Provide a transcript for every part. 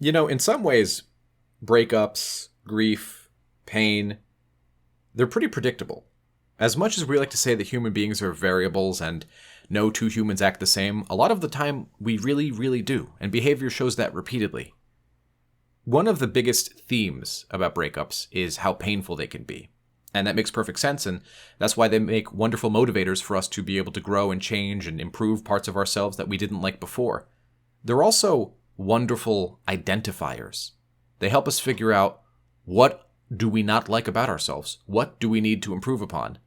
In some ways, breakups, grief, pain, they're pretty predictable. As much as we like to say that human beings are variables and no two humans act the same, a lot of the time we really, really do, and behavior shows that repeatedly. One of the biggest themes about breakups is how painful they can be. And that makes perfect sense, and that's why they make wonderful motivators for us to be able to grow and change and improve parts of ourselves that we didn't like before. They're also wonderful identifiers. They help us figure out, what do we not like about ourselves? What do we need to improve upon?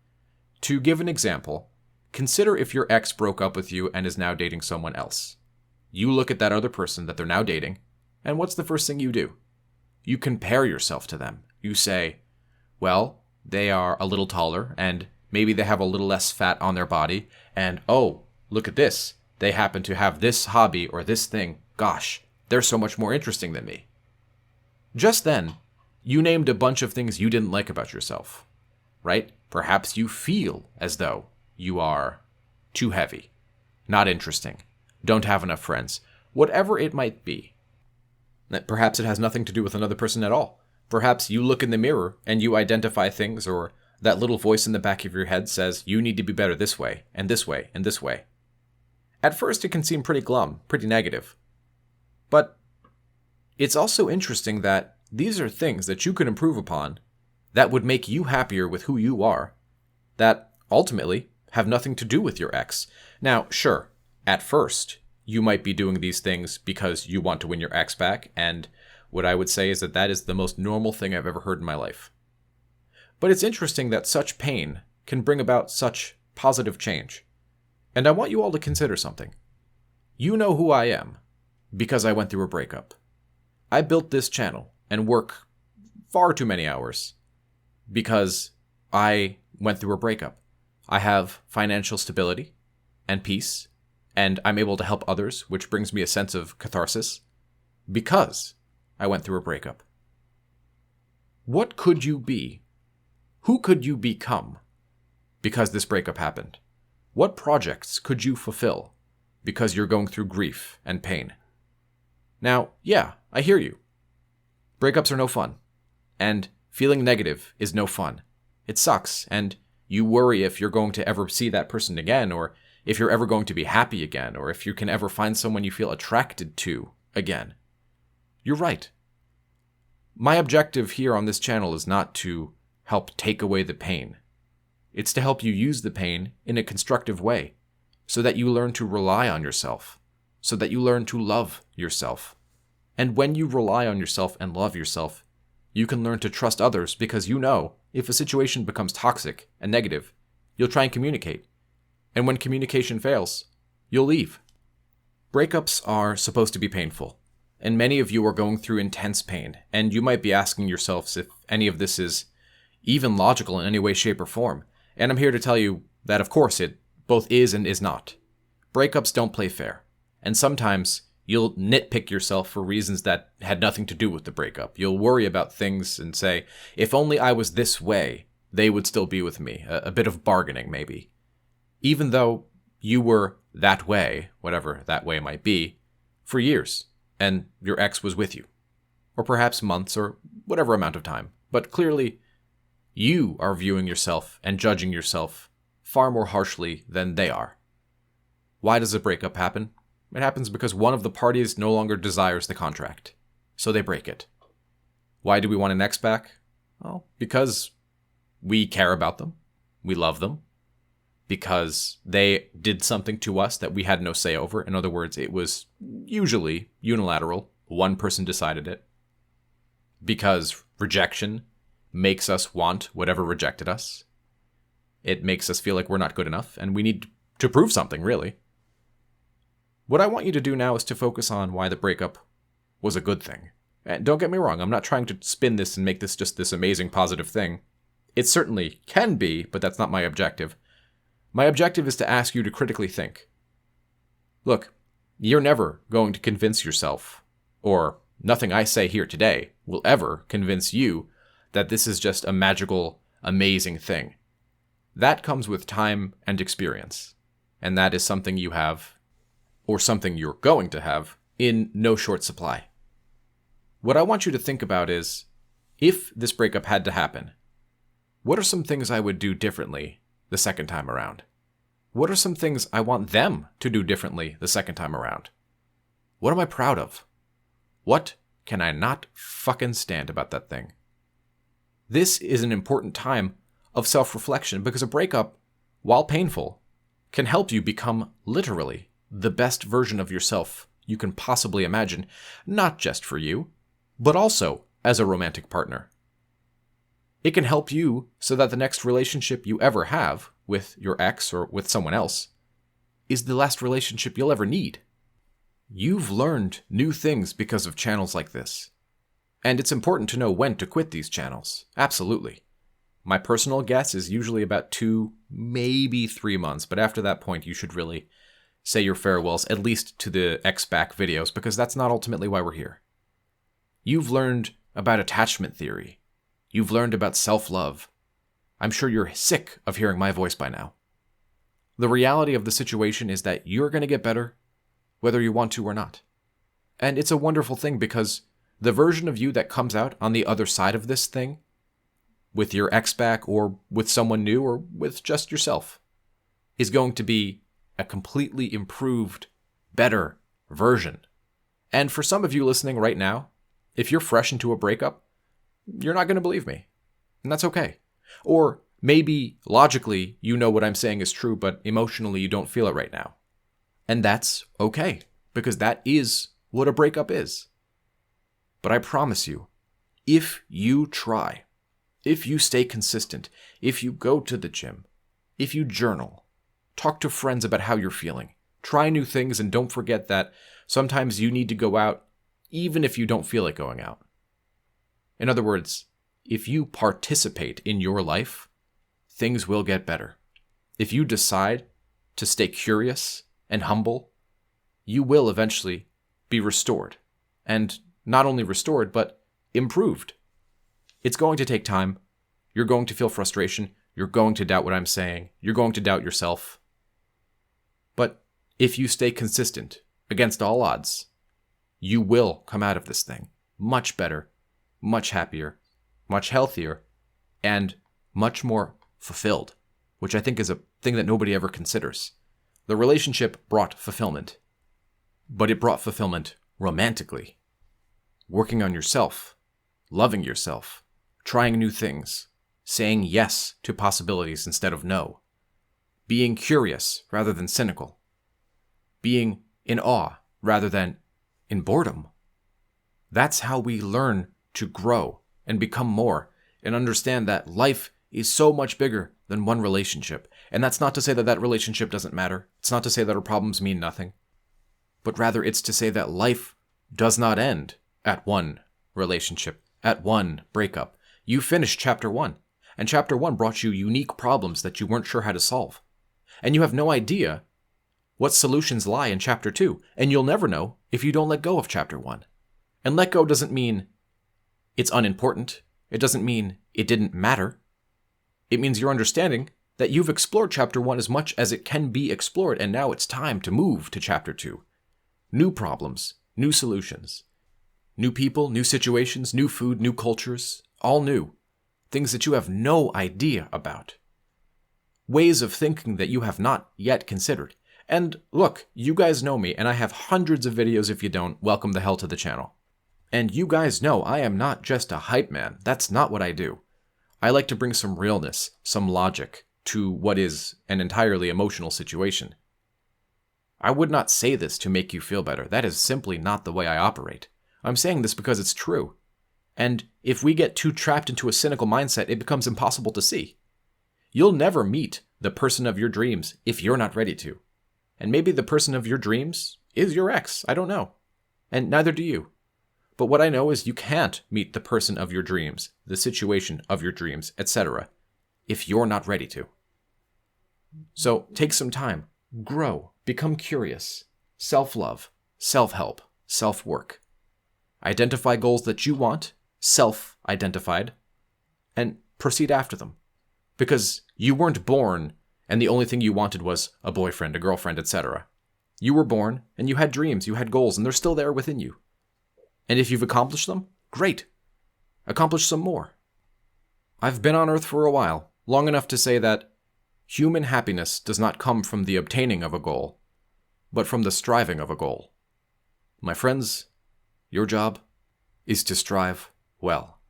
To give an example, consider if your ex broke up with you and is now dating someone else. You look at that other person that they're now dating, and what's the first thing you do? You compare yourself to them. You say, well, they are a little taller, and maybe they have a little less fat on their body, and oh, look at this. They happen to have this hobby or this thing. Gosh, they're so much more interesting than me. Just then, you named a bunch of things you didn't like about yourself, right? Perhaps you feel as though you are too heavy, not interesting, don't have enough friends, whatever it might be. Perhaps it has nothing to do with another person at all. Perhaps you look in the mirror and you identify things, or that little voice in the back of your head says, you need to be better this way, and this way, and this way. At first, it can seem pretty glum, pretty negative. But it's also interesting that these are things that you could improve upon that would make you happier with who you are, that ultimately have nothing to do with your ex. Now, sure, at first, you might be doing these things because you want to win your ex back, and what I would say is that is the most normal thing I've ever heard in my life. But it's interesting that such pain can bring about such positive change. And I want you all to consider something. You know who I am because I went through a breakup. I built this channel and work far too many hours because I went through a breakup. I have financial stability and peace, and I'm able to help others, which brings me a sense of catharsis, because I went through a breakup. What could you be? Who could you become because this breakup happened? What projects could you fulfill because you're going through grief and pain? Now, yeah, I hear you. Breakups are no fun, and feeling negative is no fun. It sucks, and you worry if you're going to ever see that person again, or if you're ever going to be happy again, or if you can ever find someone you feel attracted to again. You're right. My objective here on this channel is not to help take away the pain. It's to help you use the pain in a constructive way, so that you learn to rely on yourself, so that you learn to love yourself. And when you rely on yourself and love yourself, you can learn to trust others, because you know if a situation becomes toxic and negative, you'll try and communicate. And when communication fails, you'll leave. Breakups are supposed to be painful, and many of you are going through intense pain, and you might be asking yourselves if any of this is even logical in any way, shape, or form. And I'm here to tell you that, of course, it both is and is not. Breakups don't play fair, and sometimes you'll nitpick yourself for reasons that had nothing to do with the breakup. You'll worry about things and say, if only I was this way, they would still be with me. A bit of bargaining, maybe. Even though you were that way, whatever that way might be, for years, and your ex was with you. Or perhaps months, or whatever amount of time. But clearly, you are viewing yourself and judging yourself far more harshly than they are. Why does a breakup happen? It happens because one of the parties no longer desires the contract, so they break it. Why do we want an ex back? Well, because we care about them, we love them, because they did something to us that we had no say over. In other words, it was usually unilateral. One person decided it. Because rejection makes us want whatever rejected us. It makes us feel like we're not good enough, and we need to prove something, really. What I want you to do now is to focus on why the breakup was a good thing. And don't get me wrong, I'm not trying to spin this and make this just this amazing positive thing. It certainly can be, but that's not my objective. My objective is to ask you to critically think. Look, you're never going to convince yourself, or nothing I say here today will ever convince you that this is just a magical, amazing thing. That comes with time and experience, and that is something you have, or something you're going to have, in no short supply. what I want you to think about is, if this breakup had to happen, what are some things I would do differently the second time around? What are some things I want them to do differently the second time around? What am I proud of? What can I not fucking stand about that thing? This is an important time of self-reflection because a breakup, while painful, can help you become literally the best version of yourself you can possibly imagine, not just for you, but also as a romantic partner. It can help you so that the next relationship you ever have with your ex or with someone else is the last relationship you'll ever need. You've learned new things because of channels like this. And it's important to know when to quit these channels. Absolutely. My personal guess is usually about 2, maybe 3 months, but after that point you should really say your farewells, at least to the X-Back videos, because that's not ultimately why we're here. You've learned about attachment theory. You've learned about self-love. I'm sure you're sick of hearing my voice by now. The reality of the situation is that you're going to get better, whether you want to or not. And it's a wonderful thing because the version of you that comes out on the other side of this thing, with your ex back or with someone new or with just yourself, is going to be a completely improved, better version. And for some of you listening right now, if you're fresh into a breakup, you're not going to believe me. And that's okay. Or maybe logically you know what I'm saying is true, but emotionally you don't feel it right now. And that's okay, because that is what a breakup is. But I promise you, if you try, if you stay consistent, if you go to the gym, if you journal, talk to friends about how you're feeling, try new things, and don't forget that sometimes you need to go out even if you don't feel like going out. In other words, if you participate in your life, things will get better. If you decide to stay curious and humble, you will eventually be restored. And not only restored, but improved. It's going to take time. You're going to feel frustration. You're going to doubt what I'm saying. You're going to doubt yourself. But if you stay consistent against all odds, you will come out of this thing much better, much happier, much healthier, and much more fulfilled, which I think is a thing that nobody ever considers. The relationship brought fulfillment, but it brought fulfillment romantically. Working on yourself, loving yourself, trying new things, saying yes to possibilities instead of no, being curious rather than cynical, being in awe rather than in boredom. That's how we learn to grow and become more and understand that life is so much bigger than one relationship. And that's not to say that that relationship doesn't matter. It's not to say that our problems mean nothing. But rather it's to say that life does not end at one relationship, at one breakup. You finished chapter 1, and chapter 1 brought you unique problems that you weren't sure how to solve. And you have no idea what solutions lie in chapter 2, and you'll never know if you don't let go of chapter 1. And let go doesn't mean it's unimportant. It doesn't mean it didn't matter. It means you're understanding that you've explored chapter 1 as much as it can be explored, and now it's time to move to chapter 2. New problems, new solutions, new people, new situations, new food, new cultures, all new. Things that you have no idea about. Ways of thinking that you have not yet considered. And look, you guys know me, and I have hundreds of videos. If you don't, welcome the hell to the channel. And you guys know I am not just a hype man. That's not what I do. I like to bring some realness, some logic to what is an entirely emotional situation. I would not say this to make you feel better. That is simply not the way I operate. I'm saying this because it's true. And if we get too trapped into a cynical mindset, it becomes impossible to see. You'll never meet the person of your dreams if you're not ready to. And maybe the person of your dreams is your ex. I don't know. And neither do you. But what I know is you can't meet the person of your dreams, the situation of your dreams, etc., if you're not ready to. So take some time, grow, become curious, self-love, self-help, self-work. Identify goals that you want, self-identified, and proceed after them. Because you weren't born and the only thing you wanted was a boyfriend, a girlfriend, etc. You were born and you had dreams, you had goals, and they're still there within you. And if you've accomplished them, Great. Accomplish some more. I've been on Earth for a while, long enough to say that human happiness does not come from the obtaining of a goal, but from the striving of a goal. My friends, your job is to strive well.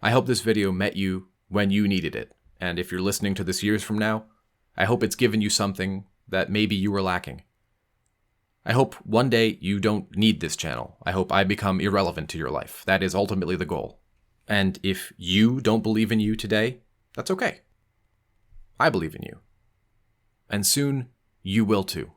I hope this video met you when you needed it, and if you're listening to this years from now, I hope it's given you something that maybe you were lacking. I hope one day you don't need this channel. I hope I become irrelevant to your life. That is ultimately the goal. And if you don't believe in you today, that's okay. I believe in you. And soon, you will too.